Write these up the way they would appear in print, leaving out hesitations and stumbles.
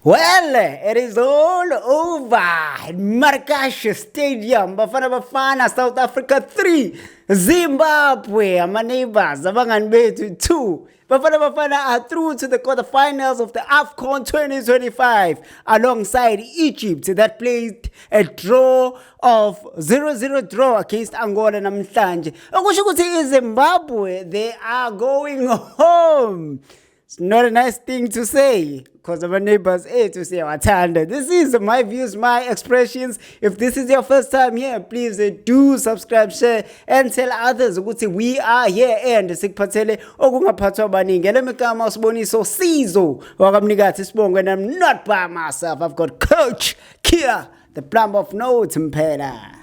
Well, it is all over at Marrakesh Stadium. Bafana Bafana, South Africa 3. Zimbabwe, my neighbors, Abangani bethu 2. Bafana Bafana are through to the quarterfinals of the AFCON 2025 alongside Egypt that played a draw of 0-0 draw against Angola namhlanje. Okusho ukuthi Zimbabwe, they are going home. It's not a nice thing to say because our neighbors to say Watanda. This is my views, my expressions. If this is your first time here, please do subscribe, share, and tell others ukuthi we are here and sikuphathele okungaphathwa abaningi. Elemikama usiboniso Sizo wakamnikathi sibongo, and I'm not by myself. I've got Coach Kia, the plumber of notes mphela.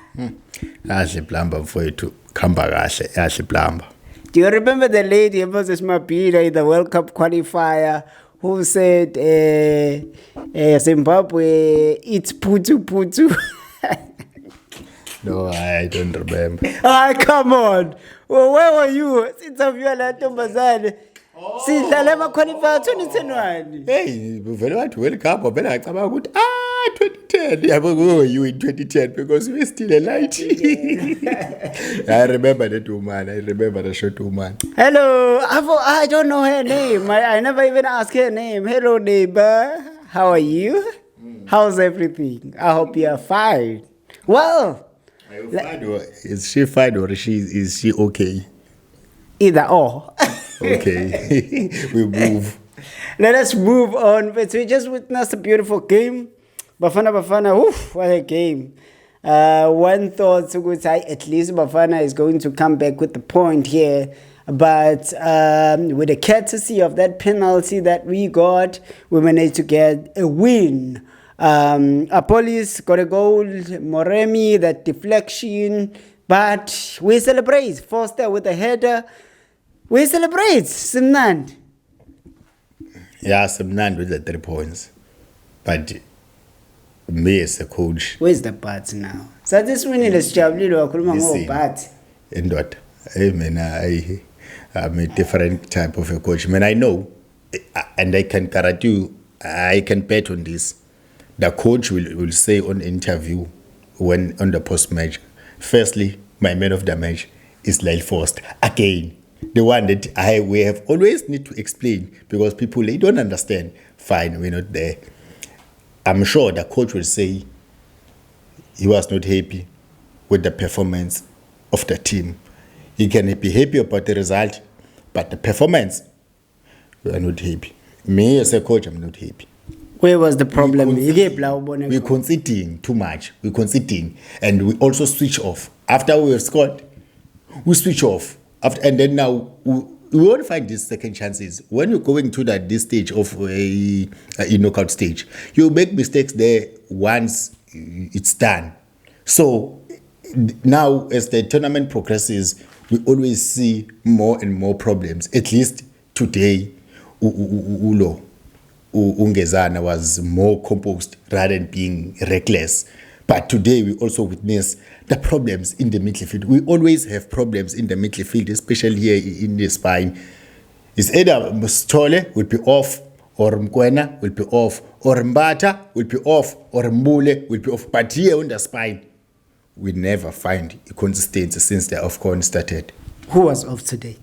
Kahle plumber mfowethu, khamba kahle, kahle plumber. Do you remember the lady Moses Mabhida in the World Cup qualifier who said Zimbabwe eats putu? No, I don't remember. Ah, come on. Well, where were you? Since you are at Tombazane. Sidlala ama-qualifier 2021. Hey, vele wathi World Cup vele ngacabanga ukuthi 2010. Yabo, where were you in 2010 because we were still alight. I remember that woman. I remember the short woman. Hello. I don't know her name. I never even asked her name. Hello, neighbor. How are you? How's everything? I hope you are fine. Well, Are you fine or is she fine or is she okay? Either or. Okay. We move. Let us move on. But we just witnessed a beautiful game. Bafana, oof, what a game. One thought, at least Bafana is going to come back with the point here. But with the courtesy of that penalty that we got, we managed to get a win. Apolis got a goal, Moremi, that deflection. But we celebrate. Foster with a header. We celebrate. Simnand. Yeah, Simnand with the 3 points. But me as a coach. Where's the but now? So this winning is Jablilo Akulma more but. And what? I'm a different type of a coach. I know, and I can guarantee you, I can bet on this. The coach will say on interview when on the post-match, firstly, my man of the match is Lyle Forster. Again, the one that we have always need to explain because people, they don't understand. Fine, we're not there. I'm sure the coach will say he was not happy with the performance of the team. He can be happy about the result, but the performance, we are not happy. Me as a coach, I'm not happy. Where was the problem? We're conceding too much. We're conceding. And we also switch off. After we have scored, we switch off. And then now, we won't find these second chances. When you're going to this stage of a knockout stage, you make mistakes there once it's done. So now, as the tournament progresses, we always see more and more problems. At least today, Ungezana was more composed rather than being reckless. But today we also witness the problems in the midfield. We always have problems in the midfield, especially here in the spine. It's either Mstole will be off, or Mkwena will be off, or Mbata will be off, or Mbule will be off. But here on the spine, we never find a consistency since the AFCON started. Who was off today?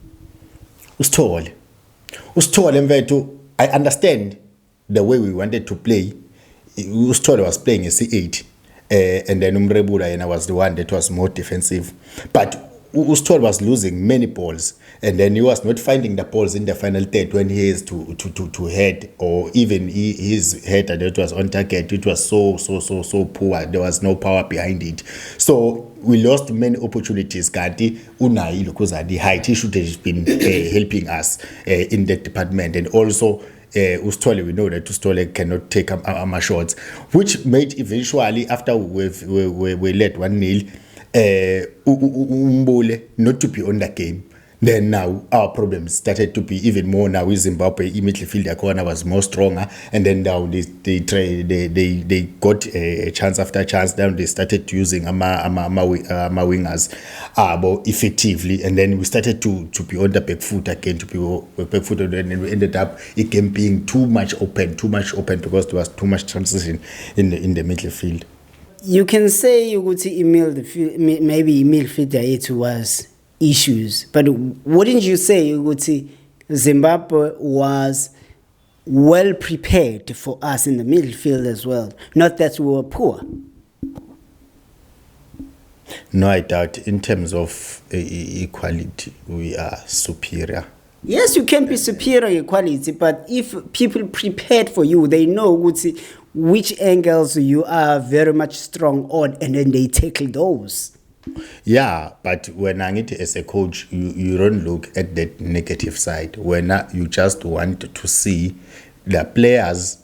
Ustole mfethu, I understand the way we wanted to play. Ustole was playing a C8, and then Umrebula and I was the one that was more defensive. But Ustole was losing many balls, and then he was not finding the balls in the final third when he has to head, or even his header that was on target. It was so poor. There was no power behind it. So we lost many opportunities. Kanti Unai because the height, he should have been helping us in that department. And also Ustole, we know that Ustole cannot take our shots, which made eventually after we led 1-0 Mbule not to be on the game. Then now our problems started to be even more. Now Zimbabwe midfield corner was more stronger, and then now they got a chance after chance. Then they started using wingers effectively, and then we started to be on the back foot again, to be back foot, and then we ended up it game being too much open because there was too much transition in the midfield. You can say ukuthi maybe midfield yethu was issues, but wouldn't you say ukuthi Zimbabwe was well prepared for us in the midfield as well? Not that we were poor. No, I doubt in terms of equality we are superior. Yes, you can be superior in quality, but if people prepared for you, they know which angles you are very much strong on, and then they tackle those. Yeah, but when I get as a coach, you don't look at that negative side. When you just want to see the players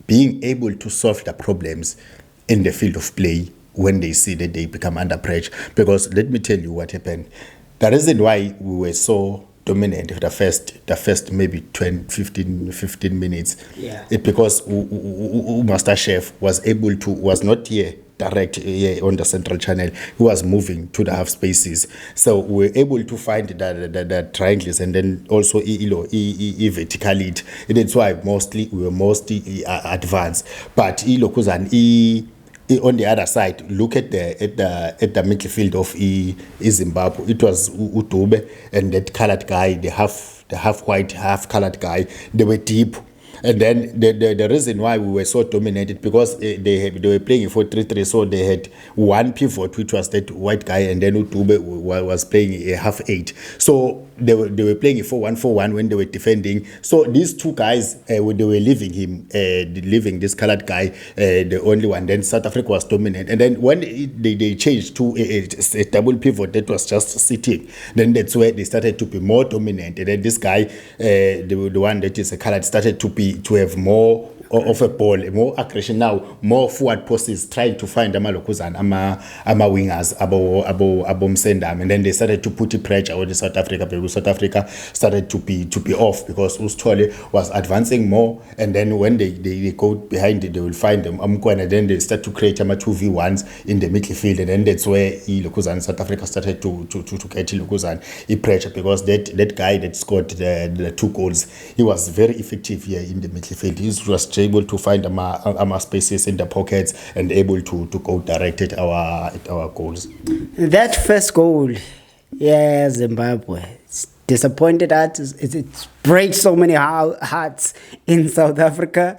being able to solve the problems in the field of play when they see that they become under pressure. Because let me tell you what happened. The reason why we were so dominant the first maybe 15 minutes, it's because Master Chef was not here direct here on the central channel. He was moving to the half spaces, so we were able to find the triangles, and then also vertically. That's why we were mostly advanced. But on the other side, look at the midfield of Zimbabwe. It was Udube and that colored guy, the half white, half colored guy. They were deep. And then the reason why we were so dominated, because they were playing a 4-3-3, so they had one pivot, which was that white guy, and then Udube was playing a half 8. So they were playing a 4-1-4-1 when they were defending. So these two guys, they were leaving this colored guy, the only one. Then South Africa was dominant. And then when they changed to a double pivot that was just sitting, then that's where they started to be more dominant. And then this guy, the one that is a colored, started to have more of a ball, more aggression now, more forward posts, trying to find amalokuzana, wingers, abo Msendam, and then they started to put pressure on South Africa. Because South Africa started to be off because Ustole was advancing more, and then when they go behind it, they will find them and then they start to create 2v1s in the midfield, and then that's where Lokuzan South Africa started to get Lokuzan pressure, because that guy that scored the 2 goals, he was very effective here in the midfield. He was able to find spaces in the pockets and able to go direct at our goals. That first goal, Zimbabwe, it's disappointed us. It breaks so many hearts in South Africa,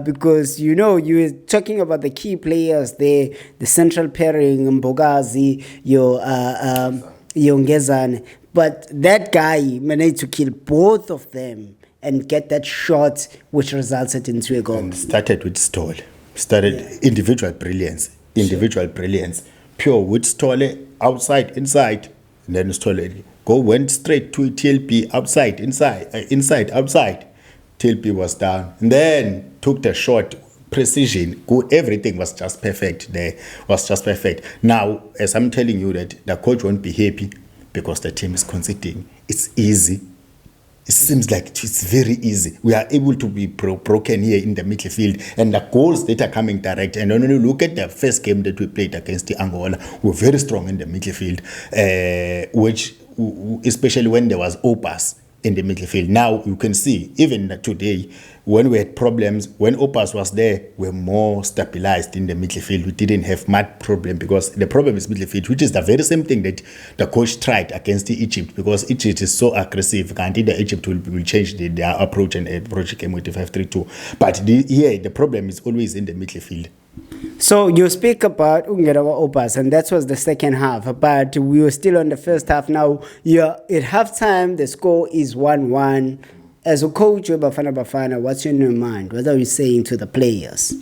because you were talking about the key players there, the central pairing, Mbogazi, your Ngezane, but that guy managed to kill both of them and get that shot which resulted into a goal. And started with Stole. Individual brilliance. Pure with Stole, outside, inside. And then Stole went straight to TLP, outside, inside, outside. TLP was down. And then took the shot, precision, good, everything was just perfect there. Now, as I'm telling you that the coach won't be happy because the team is conceding. It's easy. It seems like it's very easy. We are able to be broken here in the midfield, and the goals that are coming direct. And when you look at the first game that we played against the Angola, we were very strong in the midfield, which especially when there was Opas in the midfield. Now you can see, even today, when we had problems, when Opas was there, we were more stabilized in the midfield. We didn't have much problem, because the problem is midfield, which is the very same thing that the coach tried against Egypt, because Egypt is so aggressive. And the Egypt will change their approach and approach game with the 5-3-2. But here, the problem is always in the midfield. So you speak about Ungerawa Opas, and that was the second half, but we were still on the first half. Now, at halftime, the score is 1-1. As a coach, Bafana, what's in your mind? What are you saying to the players?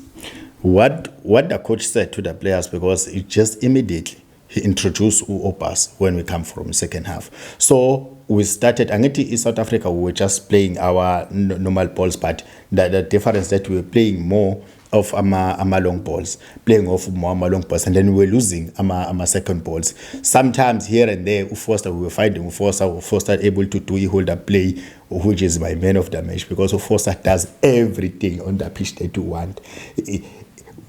What the coach said to the players, because it just immediately he introduced Opas when we come from second half. So we started, in South Africa, we were just playing our normal balls, but the difference that we were playing more of ama long balls, playing off more long balls, and then we were losing ama second balls. Sometimes here and there, Foster, we were finding Foster able to do hold up play, which is my man of the match, because Foster does everything on the pitch that you want.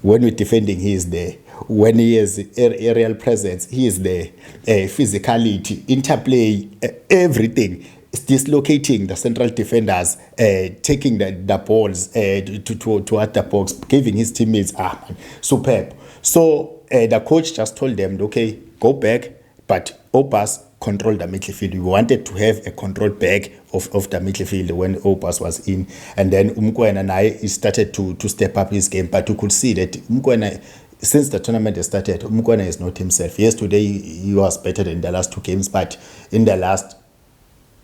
When we're defending, he is there. When he has aerial presence, he is there. Physicality, interplay, everything. Dislocating the central defenders, taking the balls to at the box, giving his teammates superb. So the coach just told them, okay, go back, but Opus control the midfield. We wanted to have a control back of the midfield when Opus was in, and then Umkwena and I started to step up his game, but you could see that Umkwena, since the tournament has started, Umkwena is not himself. Yesterday he was better than the last two games, but in the last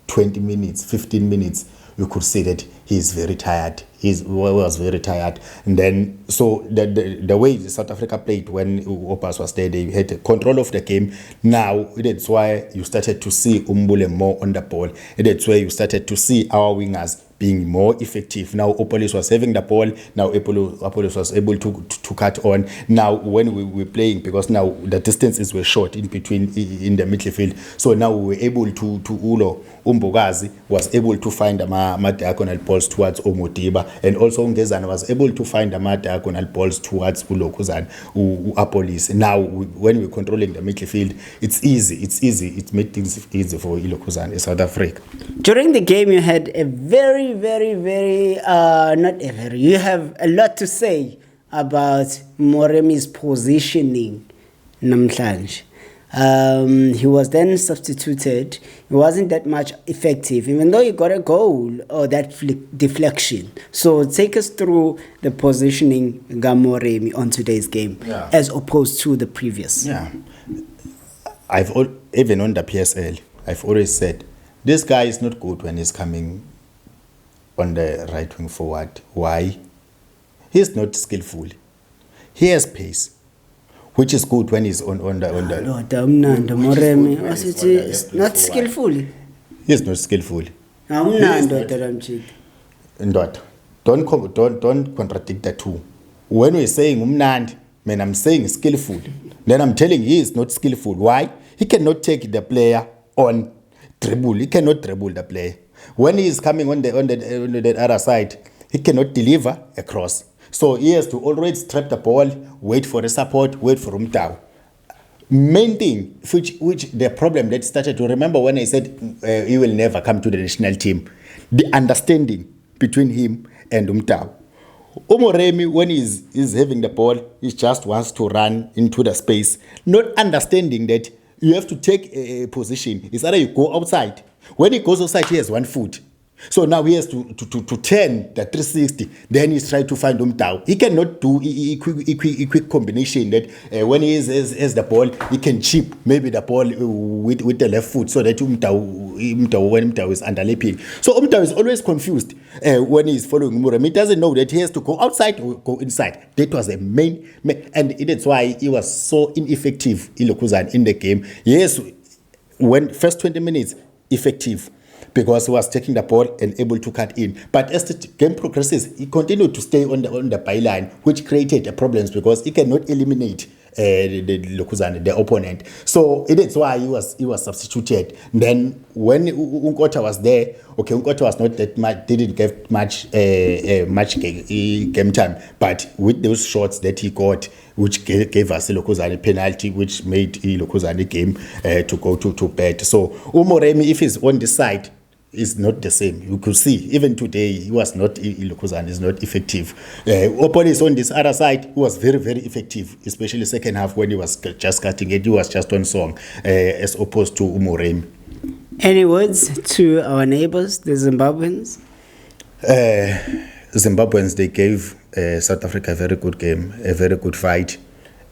20 minutes, 15 minutes, you could see that he's very tired. He was very tired. And then, so the way South Africa played when Opus was there, they had control of the game. Now, that's why you started to see Umbule more on the ball. And that's why you started to see our wingers being more effective. Now Opolis was having the ball. Now Opolis was able to cut on. Now when we were playing, because now the distances were short in between in the midfield, so now we were able to Ulo Umbogazi was able to find the diagonal balls towards Omotiba, and also Ngezana was able to find the diagonal balls towards Ulokuzan Apolis. Now when we're controlling the midfield, it's easy. It made things easy for Ilokuzan in South Africa. During the game, you had a very, you have a lot to say about Moremi's positioning namhlanje. He was then substituted. He wasn't that much effective, even though he got a goal or that deflection. So take us through the positioning Moremi on today's game, as opposed to the previous. Yeah, even on the PSL, I've always said this guy is not good when he's coming on the right wing forward. Why? He's not skillful. He has pace, which is good when he's on the. Moremi, not skillful. He's not skillful. Don't contradict the two. When we're saying umnandi, man, I'm saying skillful. Then I'm telling you he is not skillful. Why? He cannot take the player on dribble. He cannot dribble the player. When he is coming on the other side, he cannot deliver a cross. So he has to always trap the ball, wait for the support, wait for Umtao. Main thing, which the problem that started to remember when I said he will never come to the national team, the understanding between him and Umtao. Omoremi, when he's having the ball, he just wants to run into the space, not understanding that you have to take a position. It's either you go outside. When he goes outside, he has 1 foot. So now he has to turn the 360. Then he's trying to find Umtao. He cannot do a quick combination that when he has the ball, he can chip maybe the ball with the left foot so that Umtao is underlapping. So Umtao is always confused when he's following Muram. He doesn't know that he has to go outside or go inside. That was the main, and that's why he was so ineffective, Ilokuzan, in the game. Yes, when first 20 minutes, effective, because he was taking the ball and able to cut in. But as the game progresses, he continued to stay on the byline, which created problems because he cannot eliminate the opponent. So that's why he was substituted. Then when Unkota was there, okay, Unkota was not that much, didn't get much game time, but with those shots that he got, which gave us Ilokuzane a penalty, which made Ilokuzane game to go to bed. So Umoremi, if he's on this side, is not the same. You could see even today he was not Ilokuzane is not effective. Opolis on this other side, he was very, very effective, especially second half when he was just cutting it. He was just on song, as opposed to Umoremi. Any words to our neighbors, the Zimbabweans? Zimbabweans, they gave South Africa a very good game, a very good fight.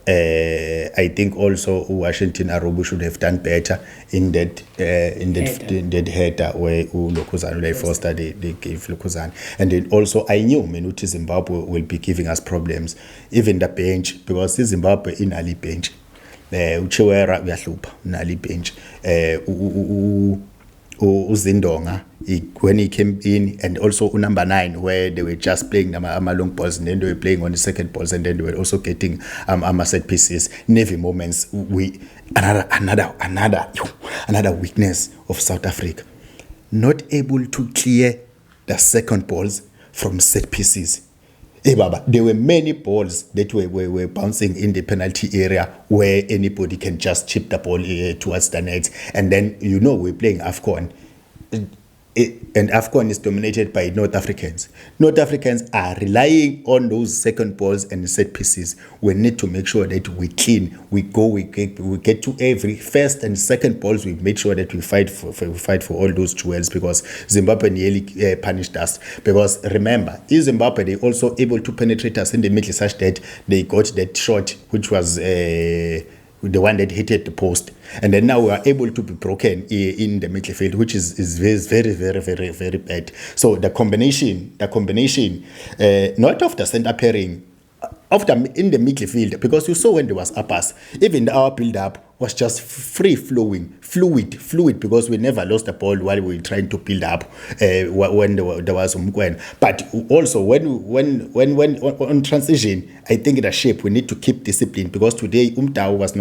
I think also Washington Arobu should have done better in that header where Lokuzane Foster they gave Lokuzane, and then also I knew Menuti Zimbabwe will be giving us problems, even the bench, because Zimbabwe in Ali bench, Uchewera uyahlupha nali bench, Uzindonga, when he came in, and also number 9, where they were just playing long balls, and then they were playing on the second balls, and then they were also getting set pieces, navy moments. Another weakness of South Africa, not able to clear the second balls from set pieces. Baba, there were many balls that were bouncing in the penalty area where anybody can just chip the ball towards the net. And then, we're playing AFCON. And AFCON is dominated by North Africans. North Africans are relying on those second balls and set pieces. We need to make sure that we clean, we get to every first and second balls. We make sure that we fight for all those jewels, because Zimbabwe nearly punished us. Because remember, in Zimbabwe, they also able to penetrate us in the middle such that they got that shot, which was the one that hit the post, and then now we are able to be broken in the midfield, which is very, very, very, very bad. So the combination, not of the center pairing, in the midfield, because you saw when there was uppers, even our build-up was just free-flowing, fluid, because we never lost the ball while we were trying to build up when there was Umqwen. But also, when on transition, I think the shape, we need to keep discipline, because today Umtao was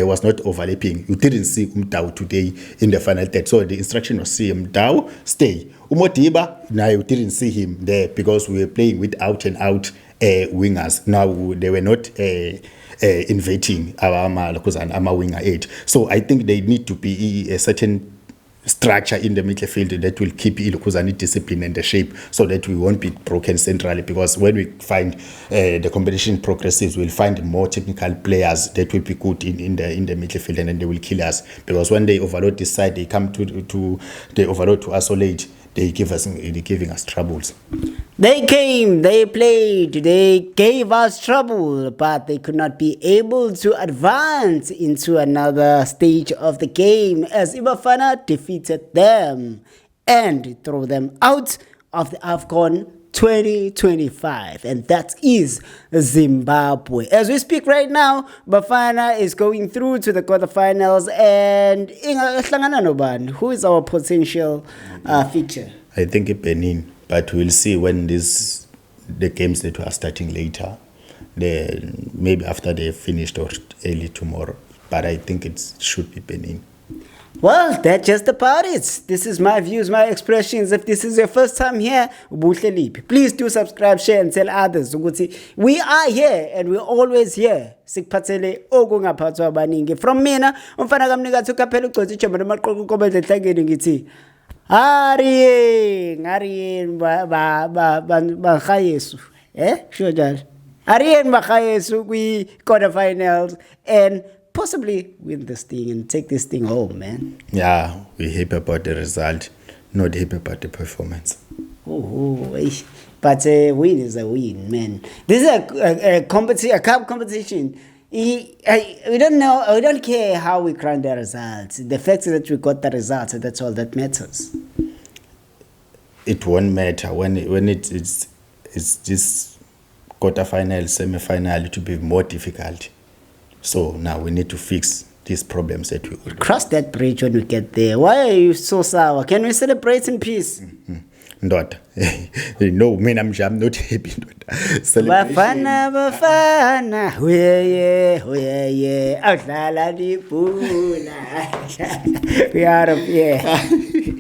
was not overlapping. You didn't see Umtao today in the final third. So the instruction was, see Umtao, stay. Umodiba, now you didn't see him there, because we were playing with out-and-out wingers. Now they were not inviting our winger 8. So I think they need to be a certain structure in the midfield that will keep Ilukuzani discipline and the shape, so that we won't be broken centrally, because when we find the competition progresses, we'll find more technical players that will be good in the midfield, and then they will kill us, because when they overload this side, they come to they overload to isolate. They're giving us troubles. They came, they played, they gave us trouble, but they could not be able to advance into another stage of the game, as Ibafana defeated them and threw them out of the AFCON 2025, and that is Zimbabwe. As we speak right now, Bafana is going through to the quarterfinals, and who is our potential feature? I think Benin, but we'll see when the games that are starting later, maybe after they're finished or early tomorrow, but I think it should be Benin. Well, that's just about it. This is my views, my expressions. If this is your first time here, please do subscribe, share, and tell others. We are here, and we're always here. Sikuphathele okungaphathwa abaningi. From mina, umfana kamnikazi uKaphela uGcotsi Jomba namaqoqo kobele ehlangene ngithi Ariyeng ba Yesu. Sure njalo. Ariyeng ba Yesu kwi quarterfinals and possibly win this thing and take this thing home, man. Yeah, we're happy about the result, not happy about the performance. But a win is a win, man. This is a cup competition. We don't know, we don't care how we crown the results. The fact is that we got the results, and that's all that matters. It won't matter when it's this quarterfinal, semi-final, it will be more difficult. So now we need to fix these problems that we will cross that bridge when we get there. Why are you so sour? Can we celebrate in peace? Not. No, man, I'm not happy. Bafana, yeah. We are out of here.